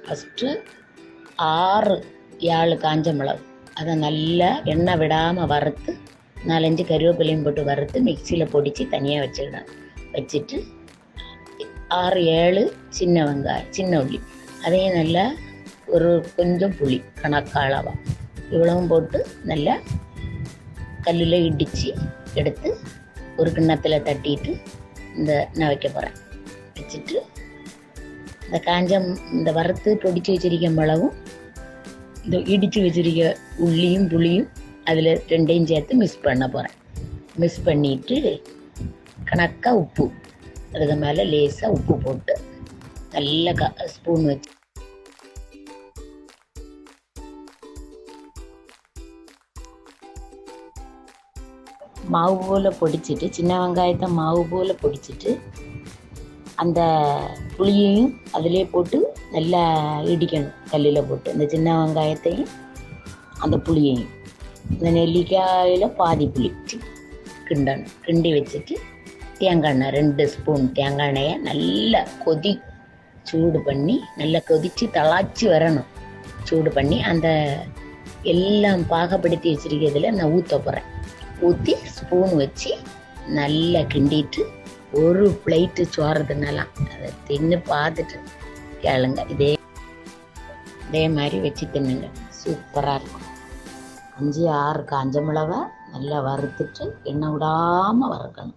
First 6-7 காஞ்ச மிளகு அதை நல்லா எண்ணெய் விடாமல் வறுத்து 4-5 கருவேப்பிலையும் போட்டு வறுத்து மிக்சியில் பொடித்து தனியாக வச்சுக்கிடணும். வச்சுட்டு 6-7 சின்ன வெங்காயம், சின்ன உள்ளி, அதையும் நல்லா ஒரு கொஞ்சம் புளி கணக்காளவாக இவ்வளவும் போட்டு நல்லா கல்லில் இடித்து எடுத்து ஒரு கிண்ணத்தில் தட்டிட்டு நான் வைக்க போகிறேன். வச்சுட்டு இந்த வறுத்து பொடிச்சு வச்சிருக்க மிளகும் இந்த இடித்து வச்சிருக்க உள்ளியும் புளியும் அதில் 2ஐயும் சேர்த்து மிக்ஸ் பண்ண போகிறேன். மிக்ஸ் பண்ணிவிட்டு கணக்காக உப்பு, அதுக்கு மேலே லேசாக உப்பு போட்டு நல்லா ஸ்பூன் வச்சு மாவு போல் பொடிச்சிட்டு, சின்ன வெங்காயத்தை மாவு போல் பொடிச்சிட்டு அந்த புளியையும் அதிலே போட்டு நல்லா இடிக்கணும். கல்லில் போட்டு இந்த சின்ன வெங்காயத்தையும் அந்த புளியையும் இந்த நெல்லிக்காயில் பாதி புளி கிண்டணும். கிண்டி வச்சுட்டு தேங்காய் எண்ணெய் 2 ஸ்பூன் தேங்காய் எண்ணெயை நல்லா சூடு பண்ணி நல்லா கொதித்து தளாச்சி வரணும். சூடு பண்ணி அந்த எல்லாம் பாகப்படுத்தி வச்சுருக்கிறதுல நான் ஊற்ற போகிறேன். ஊற்றி ஸ்பூன் வச்சு நல்லா கிண்டிட்டு ஒரு பிளேட்டு சோறதுனாலாம் அதை தின்னு பார்த்துட்டு கேளுங்க. இதே மாதிரி வச்சு தின்னுங்க, சூப்பராக இருக்கும். 5-6 காஞ்ச மிளகா நல்லா வறுத்துட்டு எண்ணெய் விடாமல் வறுக்கணும்.